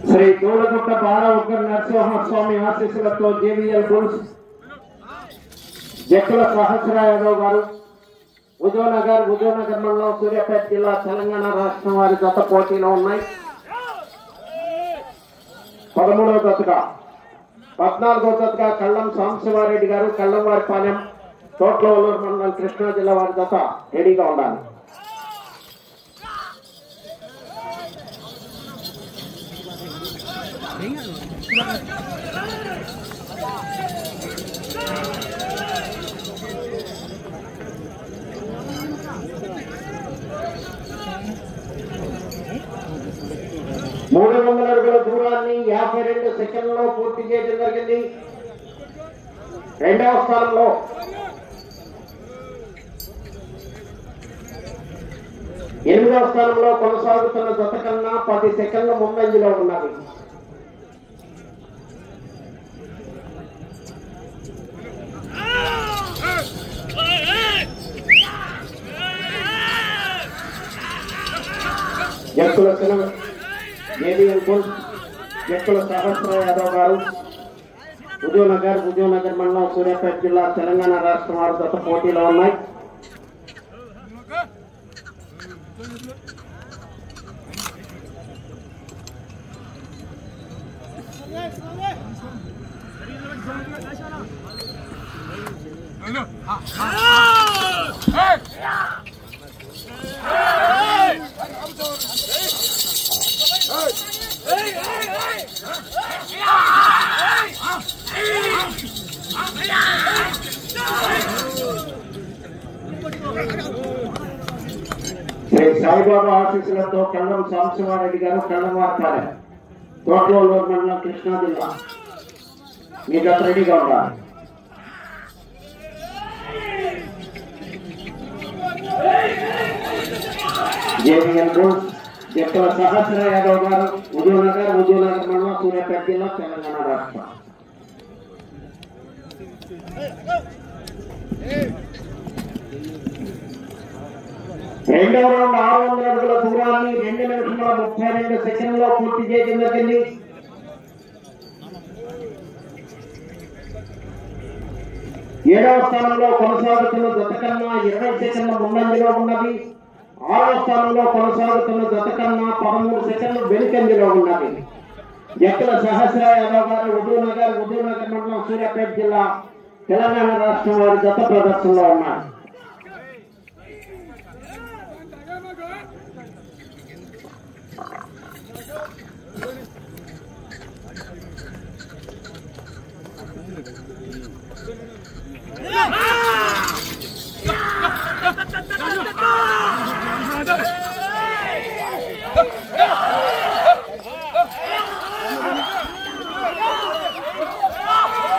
శ్రీ తోలగుట్ట బాల ఉగ్ర నరసింహస్వామి ఆశీస్సులతో జేవీఎల్ బుల్స్ జక్కుల సహస్ర యాదవ్ గారు ఉదయనగర్ మండలం సూర్యాపేట జిల్లా తెలంగాణ రాష్ట్రం వారి జత పోటీలో ఉన్నాయి. 13వ జతగా 14వ జతగా కళ్ళం సాంబశివారెడ్డి గారు కళ్ళంవారిపాలెం తోట్లవల్లూరు మండలం కృష్ణా జిల్లా వారి జత రెడీగా ఉండాలి. మూడు 300 అడుగుల దూరాన్ని 52 సెకండ్లలో పూర్తి చేయడం జరిగింది. రెండవ స్థానంలో ఎనిమిదవ స్థానంలో కొనసాగుతున్న జత కన్నా 10 సెకండ్ల ముందంజలో ఉన్నది. జక్కుల సహస్ర యాదవ్ గారు ఉదయనగర్ మండలం సూర్యాపేట జిల్లా తెలంగాణ రాష్ట్రం వారి జత పోటీలో ఉన్నాయి. శ్రీ సాయిబాబా ఆశీస్సులతో కళ్ళం సాంబశివారెడ్డి గారు కళ్ళంవారిపాలెం తోట్లవల్లూరు మండలం కృష్ణా జిల్లా మీ జత రెడీగా ఉండాలి. జేవీఎల్ బుల్స్ జక్కుల సహస్ర యాదవ్ గారు ఉదయనగర్ మండలం సూర్యాపేట జిల్లా తెలంగాణ రాష్ట్రం. రెండవ రౌండ్ 600 అడుగుల దూరాన్ని 2 నిమిషముల 32 సెకండ్లలో పూర్తి చేయడం జరిగింది. ఏడవ స్థానంలో కొనసాగుతున్న జత కన్నా 20 సెకండ్ల ముందంజలో ఉన్నది. 6వ స్థానంలో కొనసాగుతున్న జత కన్నా 13 సెకండ్లు వెనుకంజలో ఉన్నది. జక్కుల సహస్ర యాదవ్ గారు ఉదయనగర్ మండలం సూర్యాపేట జిల్లా తెలంగాణ రాష్ట్రం వారి జత ప్రదర్శనలో ఉన్నారు.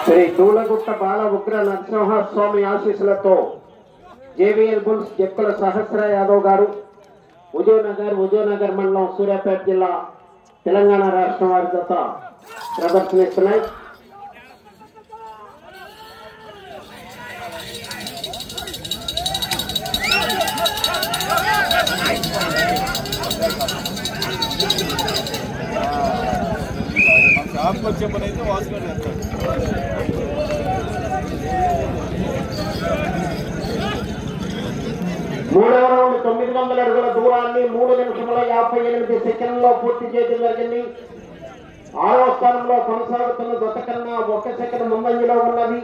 శ్రీ తూలగుట్ట బాల ఉగ్ర నరసింహస్వామి ఆశీస్సులతో జేవీఎల్ బుల్స్ జక్కుల సహస్ర యాదవ్ గారు ఉదయనగర్ మండలం సూర్యాపేట జిల్లా తెలంగాణ రాష్ట్రం వారి జత ప్రదర్శనిస్తున్నాయి. వచ్చే పని అయితే వాసుగా చేస్తాడు. మూడవ రౌండ్ 900 అడుగుల దూరాన్ని 3 నిమిషముల 58 సెకండ్లలో పూర్తి చేయడం జరిగింది. 6వ స్థానంలో కొనసాగుతున్న జత కన్నా 1 సెకండ్ ముందంజలో ఉన్నది.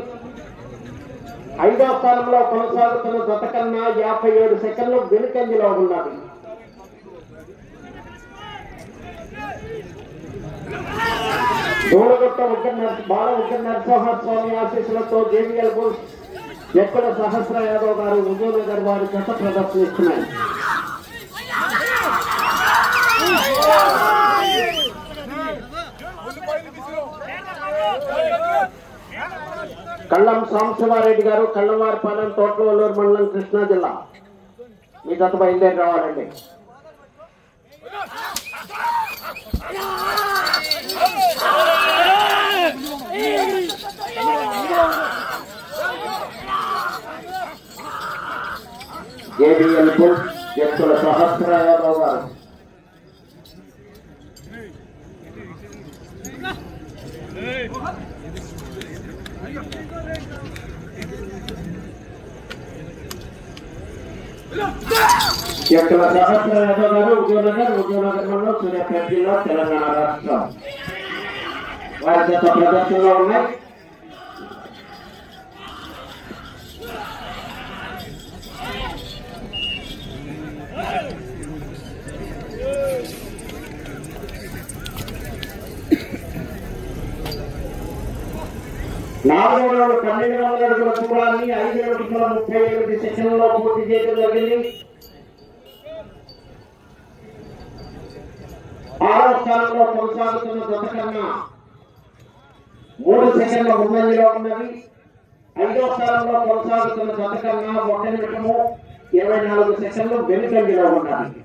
5వ స్థానంలో కొనసాగుతున్న జత కన్నా 57 సెకండ్లు వెనుకంజలో ఉన్నది. తోలగుట్ట బాల ఉగ్ర నరసింహస్వామి ఆశీస్సులతో జేవీఎల్ బుల్స్ జక్కుల సహస్ర యాదవ్ గారు ఉదయనగర్ వారి జత ప్రదర్శనిస్తున్నాయి. కళ్ళం సాంబశివారెడ్డి గారు కళ్ళంవారిపాలెం తోట్లవల్లూరు మండలం కృష్ణా జిల్లా మీ జత బయలుదేరి రావాలండి. జేబీఎల్ జక్కుల సహస్ర యాదవ్ గారు ఎక్కడ సహస్ర యాదవ్ గారు ఉద్యోగనగర్ సూర్యాపేట జిల్లా తెలంగాణ రాష్ట్రం వారి గత ప్రదర్శనలో ఉన్నాయి. నాలుగో రౌండ్ 1200 అడుగుల దూరాన్ని 5 నిమిషాల 38 సెకండ్లలో పూర్తి చేయడం జరిగింది. ఆరో స్థానంలో కొనసాగుతున్న జత కన్నా 3 సెకండ్ల ముందంజలో ఉన్నది. 5వ స్థానంలో కొనసాగుతున్న జత కన్నా 1 నిమిషము 24 సెకండ్లు వెనుకంజలో ఉన్నది.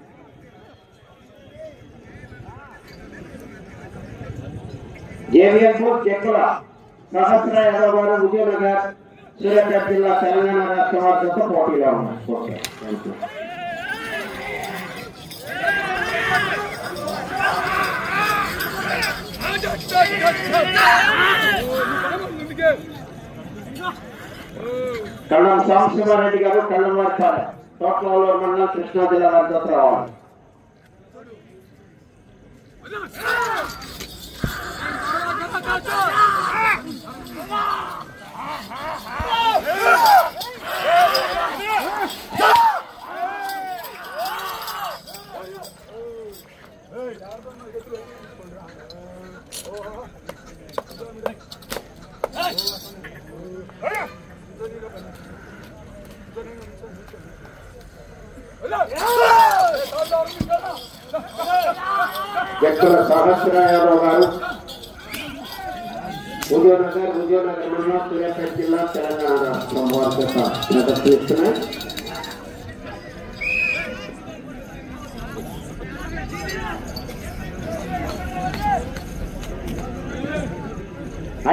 జేవిఎంపూర్ చెక్కుల సహస్ర యాదవ్ గారు ఉద్యోగనగర్ సూర్యాపేట జిల్లా తెలంగాణ రాష్ట్ర వారితో పోటీలో ఉన్నారు. కళ్ళం సాంబశివారెడ్డి గారు కళ్ళం వారి తోటలూరు మండలం కృష్ణా జిల్లా వారితో రావాలి. ఎక్కడ సహస్ర యాదవ్ గారు ఉద్యోగనగర్ మండలం సూర్యాపేట జిల్లా తెలంగాణ రాష్ట్రం వారితో ప్రదర్శిస్తున్నాయి.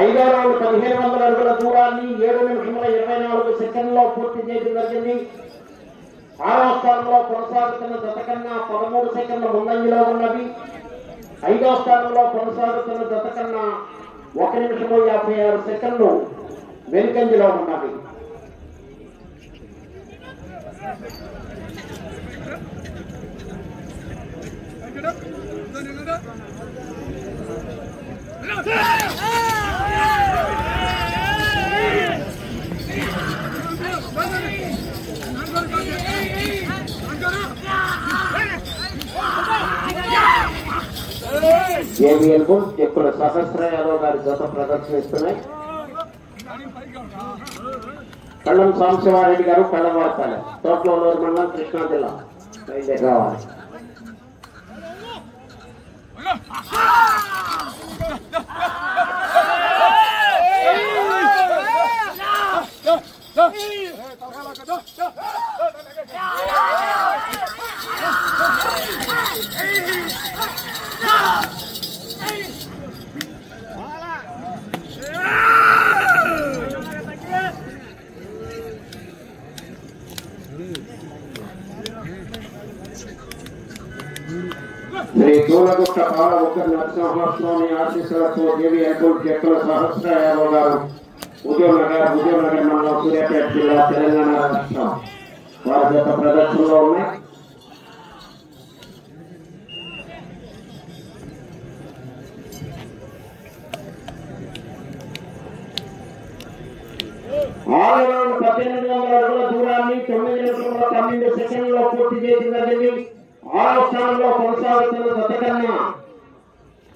ఐదో రౌండ్ 1500 అడుగుల దూరాన్ని 7 నిమిషముల 24 సెకండ్లలో పూర్తి చేయడం జరిగింది. ఆరో స్థానంలో కొనసాగుతున్న జత కన్నా 13 సెకండ్ల ముందంజలో ఉన్నది. 5వ స్థానంలో కొనసాగుతున్న జత కన్నా 1 నిమిషము 56 సెకండ్లు వెనుకంజలో ఉన్నది. జేబీఎల్కు చెక్కుల సహస్ర యాదవ్ గారి జత ప్రదర్శనిస్తున్నాయి. కళ్ళం సాంబశివారెడ్డి గారు కళ్ళం వార్తాల తోటలూరు మండలం కృష్ణా జిల్లా బయలుదేరి రావాలి. శ్రీ దూలగుట్ట బాల ఒక్క నరసింహస్వామి ఆశీస్సులతో జేవిఎల్కు చెక్కుల సహస్ర యాదవ్ గారు ఉద్యోగనగర్ మండలం సూర్యాపేట జిల్లా తెలంగాణ రాష్ట్రం వారి జత ప్రదర్శనలో ఉన్నాయి. ఆరో రౌండ్ 1800 అడుగుల దూరాన్ని 9 నిమిషముల 12 సెకండ్లలో పూర్తి చేయడం జరిగింది. 6వ స్థానంలో కొనసాగుతున్న జత కన్నా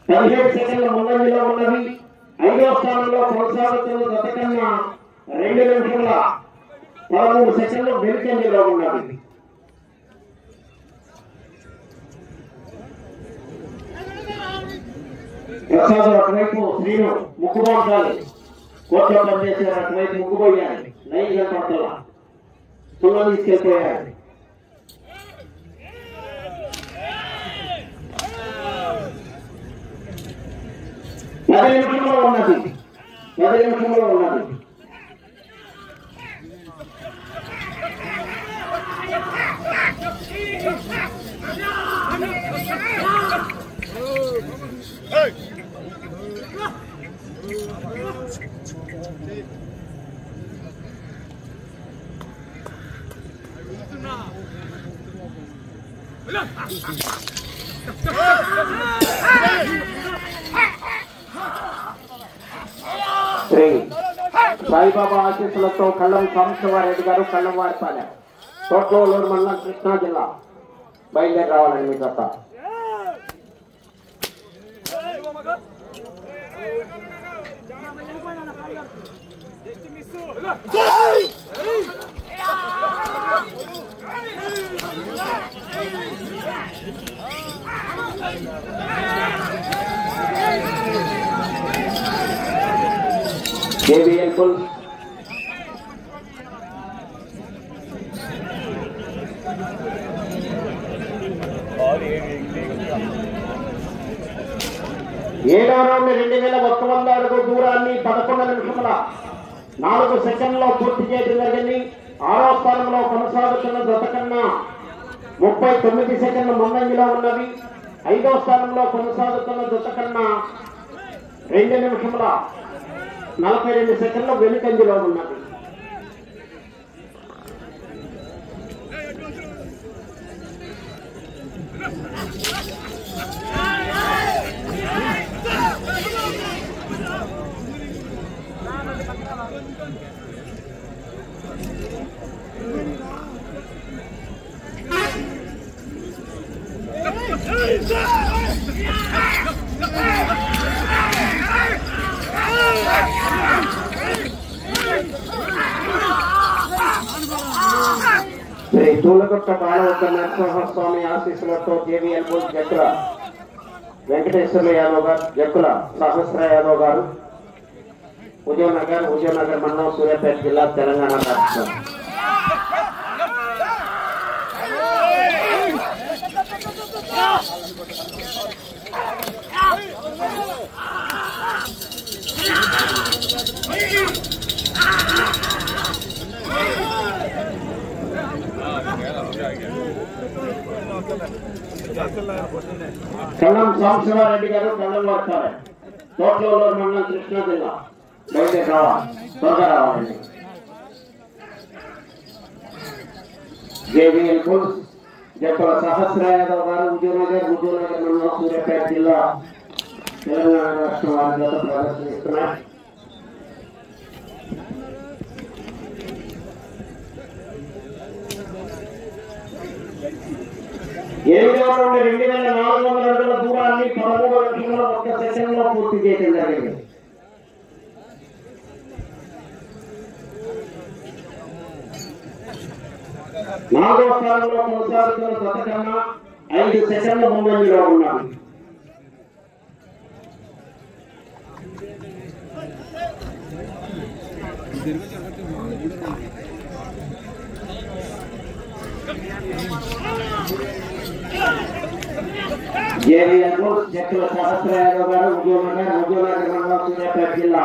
17 సెకండ్ల ముందంజలో ఉన్నది. 5వ స్థానంలో కొనసాగుతున్న జత కన్నా 2 నిమిషముల 13 సెకండ్లు వెనుకంజలో ఉన్నది. ప్రసాద్ అటువైపు శ్రీను ముక్కుబాగాలి కోట్లో పనిచేసే అటువైపు ముక్కుపోయాడు. నైన్గా పట్ల సున్నా తీసుకెళ్ళిపోయాడు. పది నిమిషంలో ఉన్నది. శ్రీ సాయిబాబా ఆశీస్సులతో కళ్ళం సాంబశివారెడ్డి గారు కళ్ళంవారిపాలెం తోట్లూరు మండలం కృష్ణా జిల్లా బయలుదేరి రావాలండి మీ జత. JBL Bulls ఏడవ రౌండ్ 2100 అడుగు దూరాన్ని 11 నిమిషముల 4 సెకండ్లో పూర్తి చేయడం జరిగింది. 6వ స్థానంలో కొనసాగుతున్న జత కన్నా 39 సెకండ్ల ముందంజలో ఉన్నవి. 5వ స్థానంలో కొనసాగుతున్న జత కన్నా 2 నిమిషముల 42 సెకండ్ల వెనుకంజలో ఉన్నది. శ్రీ తూలగుట్ట బాలవద్ద నరసింహస్వామి ఆశీస్సులతో JBL Bulls జక్కుల వెంకటేశ్వర్లు యాదవ్ గారు, జక్కుల సహస్ర యాదవ్ గారు, హుజూర్నగర్ మండలం సూర్యాపేట జిల్లా తెలంగాణ రాష్ట్రం. కళ్ళం సాంబశివారెడ్డి గారు కళ్ళంవారిపాలెం తోట్లూరు మండలం కృష్ణా జిల్లా బయలుదేరి రావాలి, త్వరగా రావాలండి. JBL Bulls జక్కుల సహస్ర యాదవ్ గారు, హుజూర్నగర్ మండలం సూర్యాపేట జిల్లా తెలంగాణ రాష్ట్రం వారి జత ప్రదర్శనిస్తున్నారు. ఏడవ నుండి 2400 అడుగుల దూరాన్ని 13 నిమిషముల 1 సెకండ్లో పూర్తి చేయడం జరిగింది. నాలుగవ స్థానంలో కొనసాగుతున్న జత కన్నా 5 సెకండ్ల ముందంజలో ఉన్నారు. JBL Bulls జక్కుల సహస్ర యాదవ్ గారు, హుజూర్నగర్ మండలం సూర్యాపేట జిల్లా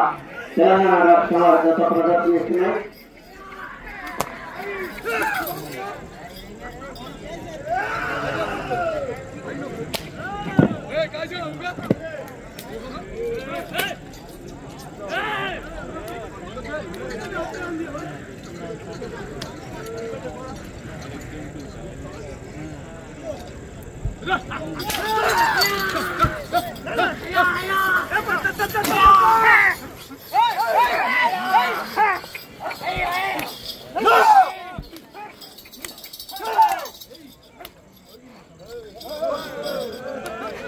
తెలంగాణ రాష్ట్రం వారి జత ప్రదర్శనిస్తున్నాయి.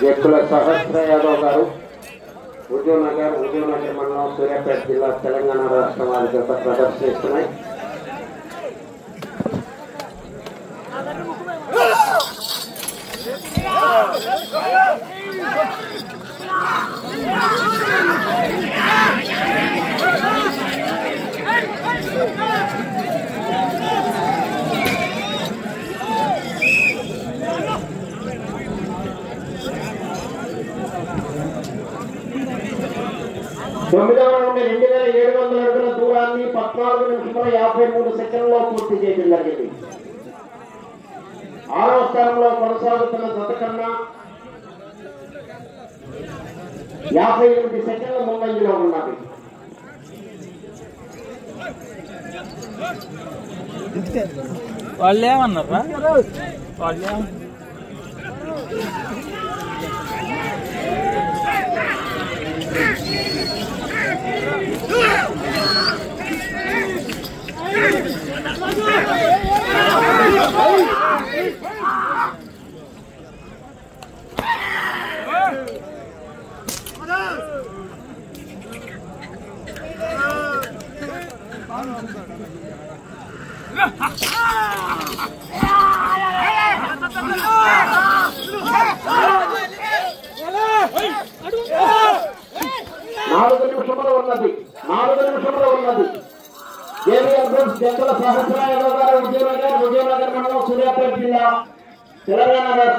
జక్కుల సహస్ర యాదవ్ గారు, హుజూర్నగర్ మండలం సూర్యాపేట జిల్లా తెలంగాణ రాష్ట్రం వారి జత ప్రదర్శిస్తున్నాయి. తొమ్మిదవ రౌండ్ 2700 అడుగుల దూరాన్ని 14 నిమిషముల 53 సెకండ్లో పూర్తి చేయడం జరిగింది. 6వ స్థానంలో కొనసాగుతున్న జత కన్నా 58 సెకండ్ల ముందంజలో ఉన్నది. వాళ్ళు ఏమన్నారా?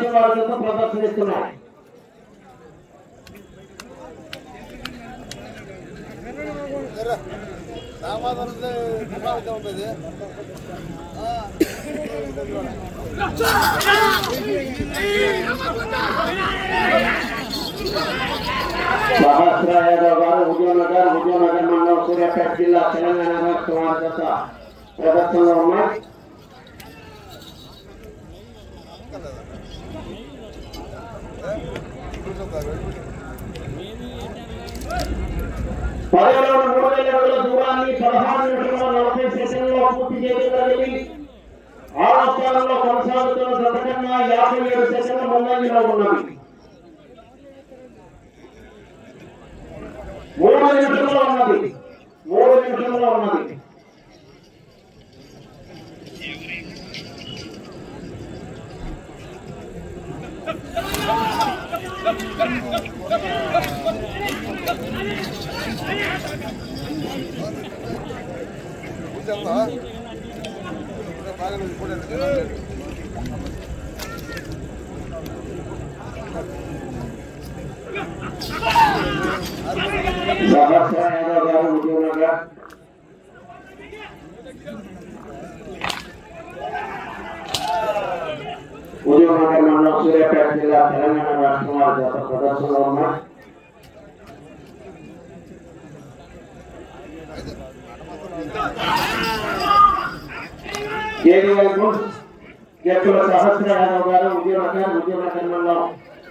ప్రదర్శన వారితో ప్రదర్శనిస్తున్నాయి. సహస్ర యాదవ్ గారు విజయనగర్ మండలం సూర్యాపేట జిల్లా తెలంగాణ రాష్ట్రం వారి జత ప్రదర్శనలో ఉన్నాయి. పదవిలోని 3000 అడుగుల దూరాన్ని 16 నిమిషాల 40 సెకండ్లలో పూర్తి చేయడం జరిగింది. 6వ స్థానంలో కొనసాగుతున్న జత కన్నా 57 సెకండ్ల ముందంజలో ఉన్నది. 3 నిమిషంలో ఉన్నది. సహస్ర యాదవ్ గారు విజయనగర్ మండలం సూర్యాపేట జిల్లా తెలంగాణ రాష్ట్రం వారి జత ప్రదర్శనలో ఉన్నాయి. సహస్ర యాదవ్ గారు విజయనగర్ మండలం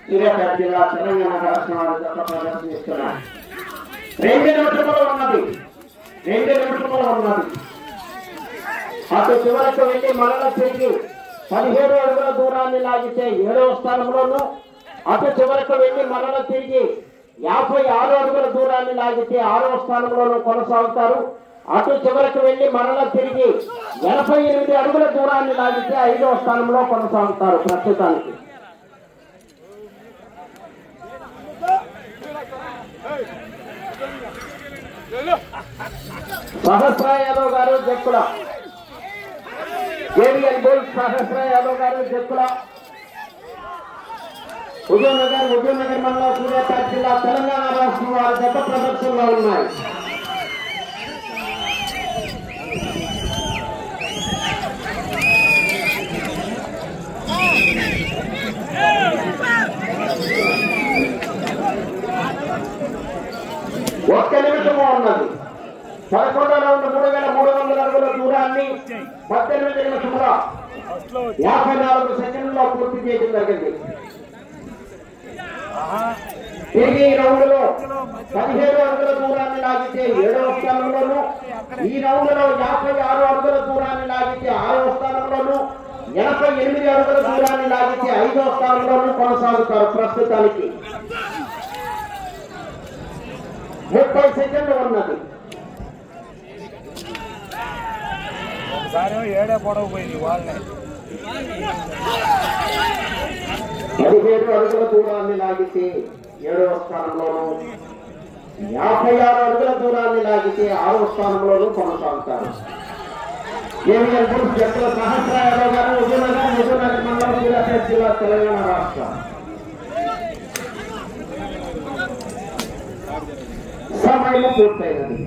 సూర్యాపేట జిల్లా తెలంగాణ రాష్ట్రం వారి జత ప్రదర్శనిస్తున్నారు. 2 నిమిషంలో ఉన్నది. అటు చివరకు వెళ్ళి మరల తిరిగి 17 అడుగుల దూరాన్ని లాగితే 7వ స్థానంలోను, అటు చివరకు వెళ్ళి మరల తిరిగి 56 అడుగుల దూరాన్ని లాగితే 6వ స్థానంలోనూ కొనసాగుతారు. అటు చివరకు వెళ్ళి మరల తిరిగి 88 అడుగుల దూరాన్ని లాగితే 5వ స్థానంలో కొనసాగుతారు. ప్రస్తుతానికి సహస్ర యాదవ్ గారు జక్కుల సహస్ర యాదవ్ గారు జక్కుల విజయనగర్ మండలం సూర్యాపేట జిల్లా తెలంగాణ రాష్ట్రం వారి జత ప్రదర్శనలో ఉన్నాయి. ఒక్క నిమిషము ఉన్నది. 11వ రౌండ్ 3300 అడుగుల దూరాన్ని 18 నిమిషముల 54 సెకండ్లలో పూర్తి చేయడం జరిగింది. తిరిగి ఈ రౌండ్ లో 17 అడుగుల దూరాన్ని లాగితే 7వ స్థానంలోను, ఈ రౌండ్ లో 56 అడుగుల దూరాన్ని లాగితే 6వ స్థానంలోను, 88 అడుగుల దూరాన్ని లాగితే 5వ స్థానంలోను కొనసాగుతారు. ప్రస్తుతానికి 30 సెకండ్లు ఉన్నది. 17 అడుగుల దూరాన్ని లాగితే 7వ స్థానంలోను, 56 అడుగుల దూరాన్ని లాగితే 6వ స్థానంలోనూ కొనసాగుతారు. సహస్ర యాదవ్ గారు విజయనగర్ మండలం సూర్యాపేట జిల్లా తెలంగాణ రాష్ట్రం. సమయం పూర్తయినది.